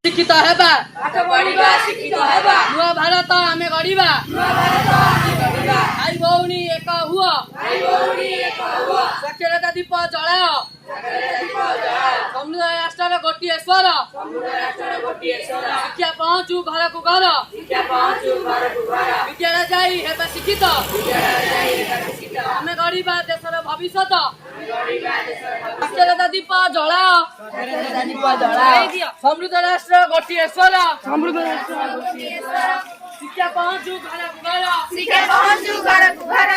ଶିକ୍ଷିତ ହେବା ଶିକ୍ଷିତ ହେବା ନୂଆ ଭାରତ ଆମେ ଗଢ଼ିବା ଭାଇ ଭଉଣୀ ଏକ ହୁଅ ସାକ୍ଷରତା ଦୀପ ଜଳାଅ ସମୃଦ୍ଧ ରାଷ୍ଟ୍ରର ଗୋଟିଏ ସ୍ୱର ଶିକ୍ଷା ପହଞ୍ଚୁ ଘରକୁ ଘର ବିଦ୍ୟାଳୟ ଯାଇ ହେବା ଶିକ୍ଷିତ ଆମେ ଗଢ଼ିବା ଦେଶର ଭବିଷ୍ୟତ ସାକ୍ଷରତା ଦୀପ ଜଳାଅ ସମୃଦ୍ଧ ରାଷ୍ଟ୍ର ଗୋଟିଏ ସ୍ୱର ଶିକ୍ଷା ପହଞ୍ଚୁ ଘରକୁ ଘର